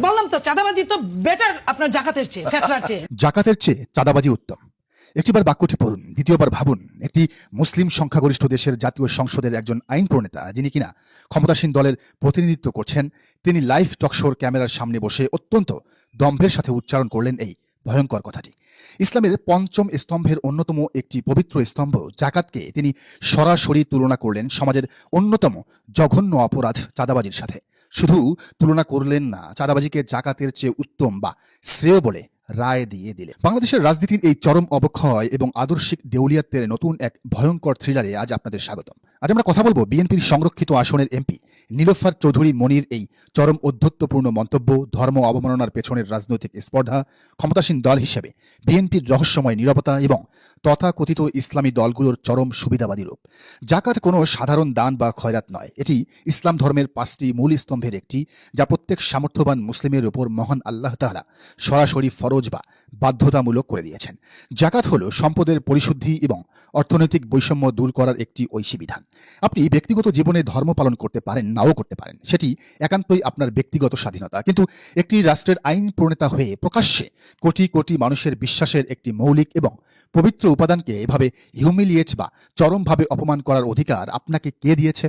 বললাম তো চাঁদাবাজি তো বেটার আপনার জাকাতের চেয়ে, ফেতরার চেয়ে। জাকাতের চেয়ে চাঁদাবাজি উত্তম। একটিবার বাক্যটি পড়ুন, দ্বিতীয়বার ভাবুন। একটি মুসলিম সংখ্যাগরিষ্ঠ দেশের জাতীয় সংসদের একজন আইন প্রণেতা, যিনি কিনা ক্ষমতাসীন দলের প্রতিনিধিত্ব করছেন, তিনি লাইভ টকশোর ক্যামেরার সামনে বসে অত্যন্ত দম্ভের সাথে উচ্চারণ করলেন এই ভয়ঙ্কর কথাটি। ইসলামের পঞ্চম স্তম্ভের অন্যতম একটি পবিত্র স্তম্ভ জাকাতকে তিনি সরাসরি তুলনা করলেন সমাজের অন্যতম জঘন্য অপরাধ চাঁদাবাজির সাথে। শুধু তুলনা করলেন না, চাঁদাবাজিকে জাকাতের চেয়ে উত্তম বা শ্রেয় বলে রায় দিয়ে দিলে। বাংলাদেশের রাজনীতির এই চরম অবক্ষয় এবং আদর্শিক দেউলিয়াত্বের নতুন এক ভয়ঙ্কর থ্রিলারে আজ আপনাদের স্বাগতম। আজ আমরা কথা বলবো বিএনপির সংরক্ষিত আসনের এমপি নীলোফার চৌধুরী মনির এই চরম অধ্যত্বপূর্ণ মন্তব্য, ধর্ম অবমাননার পেছনের রাজনৈতিক স্পর্ধা, ক্ষমতাসীন দল হিসেবে বিএনপির রহস্যময় নীরবতা এবং তথাকথিত ইসলামী দলগুলোর চরম সুবিধাবাদী রূপ। জাকাত কোনো সাধারণ দান বা খয়রাত নয়, এটি ইসলাম ধর্মের 5টি মূল স্তম্ভের একটি, যা প্রত্যেক সামর্থ্যবান মুসলিমের উপর মহান আল্লাহ তাআলা সরাসরি ফরজ বা বাধ্যতামূলক করে দিয়েছেন। জাকাত হলো সম্পদের পরিশুদ্ধি এবং অর্থনৈতিক বৈষম্য দূর করার একটি ঐশী বিধান। আপনি ব্যক্তিগত জীবনে ধর্ম পালন করতে পারেন, নাও করতে পারেন, সেটি একান্তই আপনার ব্যক্তিগত স্বাধীনতা। কিন্তু একটি রাষ্ট্রের আইন প্রণেতা হয়ে প্রকাশ্যে কোটি কোটি মানুষের বিশ্বাসের একটি মৌলিক এবং পবিত্র উপাদানকে এভাবে হিউমিলিয়েট বা চরমভাবে অপমান করার অধিকার আপনাকে কে দিয়েছে?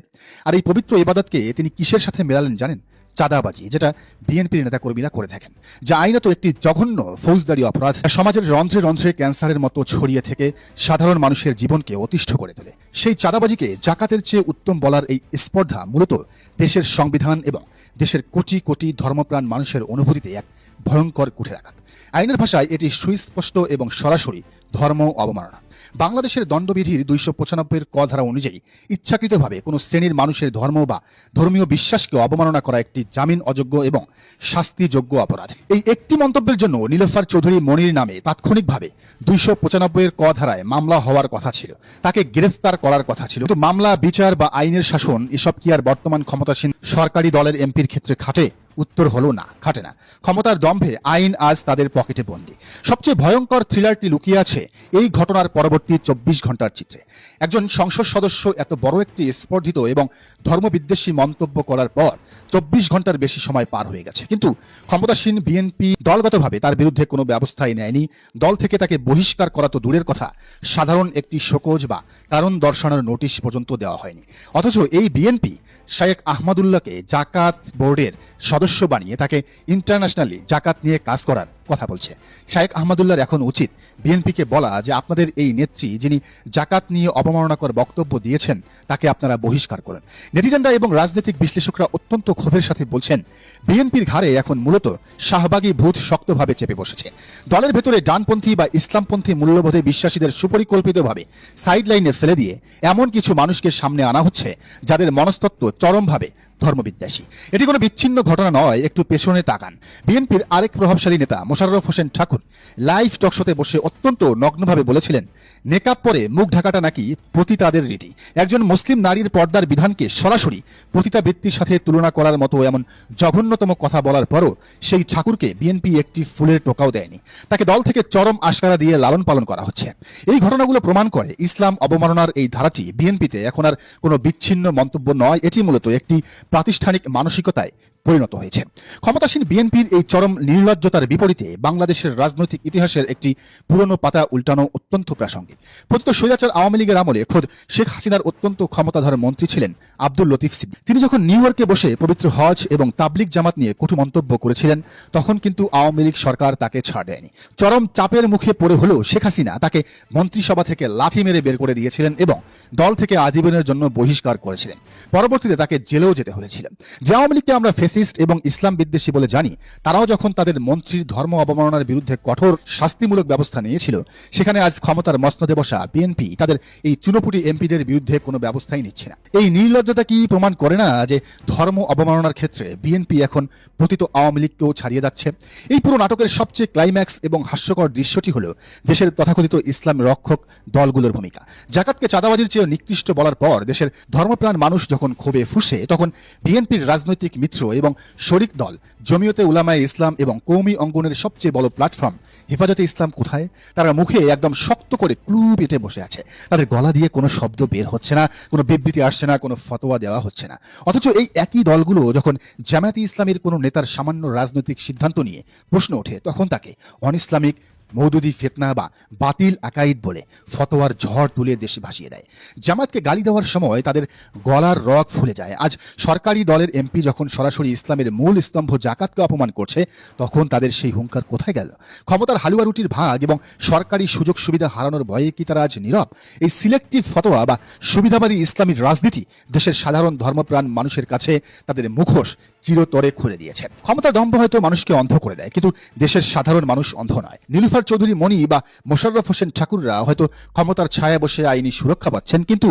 আর এই পবিত্র ইবাদতকে তিনি কিসের সাথে মেলালেন জানেন? চাঁদাবাজি, যেটা বিএনপির নেতাকর্মীরা করে থাকেন, যা আইনত একটি জঘন্য ফৌজদারি অপরাধ, সমাজের রন্ধ্রে রন্ধ্রে ক্যান্সারের মতো ছড়িয়ে থেকে সাধারণ মানুষের জীবনকে অতিষ্ঠ করে তোলে। সেই চাঁদাবাজিকে জাকাতের চেয়ে উত্তম বলার এই স্পর্ধা মূলত দেশের সংবিধান এবং দেশের কোটি কোটি ধর্মপ্রাণ মানুষের অনুভূতিতে এক ভয়ঙ্কর কুঠারাঘাত। আইনের ভাষায় এটি সুস্পষ্ট এবং সরাসরি ধর্ম অবমাননা। বাংলাদেশের দণ্ডবিধির 295 ক ধারা অনুযায়ী ইচ্ছাকৃতভাবে কোনো শ্রেণীর মানুষের ধর্ম বা ধর্মীয় বিশ্বাসকে অবমাননা করা একটি জামিন অযোগ্য এবং শাস্তিযোগ্য অপরাধ। এই একটি মন্তব্যের জন্য নীলোফার চৌধুরী মনির নামে তাৎক্ষণিকভাবে 295 ক ধারায় মামলা হওয়ার কথা ছিল, তাকে গ্রেফতার করার কথা ছিল। কিন্তু মামলা, বিচার বা আইনের শাসন এসব কি আর বর্তমান ক্ষমতাসীন সরকারি দলের এমপির ক্ষেত্রে খাটে? উত্তর হলো না, খাটে না। ক্ষমতার দম্ভে আইন আজ তাদের পকেটে বন্দী। সবচেয়ে ভয়ঙ্কর থ্রিলারটি লুকিয়ে আছে এই ঘটনার পরবর্তী 24 ঘন্টার চিত্রে। একজন সংসদ সদস্য এত বড় একটি স্পর্ধিত এবং ধর্মবিদ্বেষী মন্তব্য করার পর 24 ঘন্টার বেশি সময় পার হয়ে গেছে, কিন্তু ক্ষমতাসীন বিএনপি দলগতভাবে তার বিরুদ্ধে কোনো ব্যবস্থাই নেয়নি। দল থেকে তাকে বহিষ্কার করা তো দূরের কথা, সাধারণ একটি শোকজ বা কারণ দর্শানোর নোটিশ পর্যন্ত দেওয়া হয়নি। অথচ এই বিএনপি শায়েখ আহমদুল্লাহকে জাকাত বোর্ডের সদস্য বানিয়ে তাকে ইন্টারন্যাশনালি জাকাত নিয়ে কাজ করার কথা বলছে। শায়েখ আহমদুল্লাহর এখন উচিত বিএনপিকে বলা যে আপনাদের এই নেত্রী, যিনি জাকাত নিয়ে অবমাননাকর বক্তব্য দিয়েছেন, তাকে আপনারা বহিষ্কার করেন। নেটিজেনরা এবং রাজনৈতিক বিশ্লেষকরা অত্যন্ত ক্ষোভের সাথে বলছেন, বিএনপির ঘাড়ে এখন মূলত শাহবাগী ভূত শক্তভাবে চেপে বসেছে। দলের ভেতরে ডানপন্থী বা ইসলামপন্থী মূল্যবোধে বিশ্বাসীদের সুপরিকল্পিতভাবে সাইডলাইনে ফেলে দিয়ে এমন কিছু মানুষকে সামনে আনা হচ্ছে যাদের মনস্তত্ত্ব চরমভাবে ধর্মবিদ্বেষী। এটি কোনো বিচ্ছিন্ন ঘটনা নয়, একটু পেছনে তাকান। বিএনপির আরেক প্রভাবশালী নেতা মোশাররফ হোসেন ঠাকুর লাইভ টকশোতে বসে অত্যন্ত নগ্নভাবে বলেছিলেন, নেকাব পরে মুখ ঢাকাটা নাকি পতিতাদের রীতি। একজন মুসলিম নারীর পর্দার বিধানকে সরাসরি পতিতাবৃত্তির সাথে তুলনা করার মতো এমন জঘন্যতম কথা বলার পরও সেই ঠাকুরকে বিএনপি একটি ফুলের টোকাও দেয়নি। তাকে দল থেকে চরম আশকারা দিয়ে লালন পালন করা হচ্ছে। এই ঘটনাগুলো প্রমাণ করে ইসলাম অবমাননার এই ধারাটি বিএনপিতে এখন আর কোনো বিচ্ছিন্ন মন্তব্য নয়, এটি মূলত একটি প্রাতিষ্ঠানিক মানসিকতায় পরিণত হয়েছে। ক্ষমতাসীন বিএনপির এই চরম নির্লজ্জতার বিপরীতে বাংলাদেশের রাজনৈতিক ইতিহাসের একটি পুরনো পাতা উল্টানো অত্যন্ত প্রাসঙ্গিক। পতিত স্বৈরাচার আওয়ামী লীগের আমলে খোদ শেখ হাসিনার অত্যন্ত ক্ষমতাধর মন্ত্রী ছিলেন আব্দুল লতিফ সিদ্দিকী। তিনি যখন নিউ ইয়র্কে বসে পবিত্র হজ এবং তাবলিগ জামাত নিয়ে কটু মন্তব্য করেছিলেন, তখন কিন্তু আওয়ামী লীগ সরকার তাকে ছাড় দেয়নি। চরম চাপের মুখে পড়ে হলেও শেখ হাসিনা তাকে মন্ত্রিসভা থেকে লাথি মেরে বের করে দিয়েছিলেন এবং দল থেকে আজীবনের জন্য বহিষ্কার করেছিলেন। পরবর্তীতে তাকে জেলেও যেতে হয়েছিল। যে আওয়ামী লীগকে আমরা ফ্যাসিস্ট এবং ইসলাম বিদ্বেষী বলে জানি, তারাও যখন তাদের মন্ত্রীর ধর্ম অবমাননার বিরুদ্ধে কঠোর শাস্তিমূলক ব্যবস্থা নিয়েছিল, সেখানে আজ ক্ষমতার মসনদে বসা বিএনপি তাদের এই চুনোপুটি এমপিদের বিরুদ্ধে কোনো ব্যবস্থাই নিচ্ছে না। এই নির্লজ্জতা কি প্রমাণ করে না যে ধর্ম অবমাননার ক্ষেত্রে বিএনপি এখন পতিত আওয়ামী লীগকেও ছাড়িয়ে যাচ্ছে? এই পুরো নাটকের সবচেয়ে ক্লাইম্যাক্স এবং হাস্যকর দৃশ্যটি হলো দেশের তথাকথিত ইসলাম রক্ষক দলগুলোর ভূমিকা। জাকাতকে চাঁদাবাজির চেয়ে নিকৃষ্ট বলার পর দেশের ধর্মপ্রাণ মানুষ যখন ক্ষোভে ফুঁসে, তখন বিএনপির রাজনৈতিক মিত্র এবং শরিক দল জমিয়তে উলামায়ে ইসলাম এবং কওমি অঙ্গনের সবচেয়ে বড় প্ল্যাটফর্ম হেফাজতে ইসলাম কোথায়? তারা মুখে একদম শক্ত করে ক্লু পেটে বসে আছে। তাদের গলা দিয়ে কোনো শব্দ বের হচ্ছে না, কোনো বিবৃতি আসছে না, কোনো ফতোয়া দেওয়া হচ্ছে না। অথচ এই একই দলগুলো যখন জামায়াতে ইসলামের কোনো নেতার সামান্য রাজনৈতিক সিদ্ধান্ত নিয়ে প্রশ্ন ওঠে, তখন তাকে অন ইসলামিক, মৌদুদি ফিতনা বা বাতিল আকাইদ বলে ফতোয়ার ঝড় তুলে দেশে ভাসিয়ে দেয়। জামাতকে গালি দেওয়ার সময় তাদের গলার রগ ফুলে যায়। আজ সরকারি দলের এমপি যখন সরাসরি ইসলামের মূল স্তম্ভ জাকাতকে অপমান করছে, তখন তাদের সেই হুঙ্কার কোথায় গেল? ক্ষমতার হালুয়া রুটির ভাগ এবং সরকারি সুযোগ সুবিধা হারানোর ভয়ে কি তারা আজ নীরব? এই সিলেক্টিভ ফতোয়া বা সুবিধাবাদী ইসলামী রাজনীতি দেশের সাধারণ ধর্মপ্রাণ মানুষের কাছে তাদের মুখোশ চিরতরে খুলে দিয়েছে। ক্ষমতার দম্ভ হয়তো মানুষকে অন্ধ করে দেয়, কিন্তু দেশের সাধারণ মানুষ অন্ধ নয়। নীলুফার চৌধুরী মনি বা মোশাররফ হোসেন ঠাকুররা হয়তো ক্ষমতার ছায়া বসে আইনি সুরক্ষা পাচ্ছেন, কিন্তু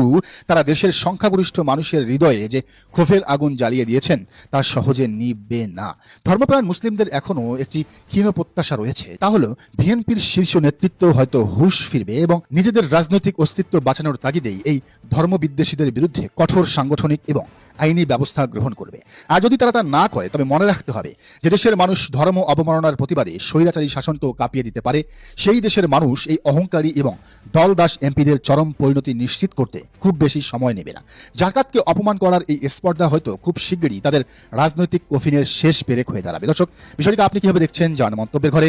তারা দেশের সংখ্যাগরিষ্ঠ মানুষের হৃদয়ে যে ক্ষোভের আগুন জ্বালিয়ে দিয়েছেন তা সহজে নিববে না। ধর্মপ্রাণ মুসলিমদের এখনো একটি ক্ষীণ প্রত্যাশা রয়েছে, তা হলো বিএনপির শীর্ষ নেতৃত্ব হয়তো হুঁশ ফিরবে এবং নিজেদের রাজনৈতিক অস্তিত্ব বাঁচানোর তাগিদেই এই ধর্মবিদ্বেষীদের বিরুদ্ধে কঠোর সাংগঠনিক এবং আইনি ব্যবস্থা গ্রহণ করবে। আর যদি তারা তা না করে, তবে মনে রাখতে হবে যে দেশের মানুষ ধর্ম অবমাননার প্রতিবাদে স্বৈরাচারী শাসনকেও কাঁপিয়ে দিতে পারে। সেই দেশের মানুষ এই অহংকারী এবং দলদাস এমপিদের চরম পরিণতি নিশ্চিত করতে খুব বেশি সময় নেবে না। জাকাতকে অপমান করার এই স্পর্ধা হয়তো খুব শিগগিরই তাদের রাজনৈতিক কফিনের শেষ পেরেক হয়ে দাঁড়াবে। দর্শক, বিষয়টিকে আপনি কিভাবে দেখছেন? জানান মন্তব্যের ঘরে।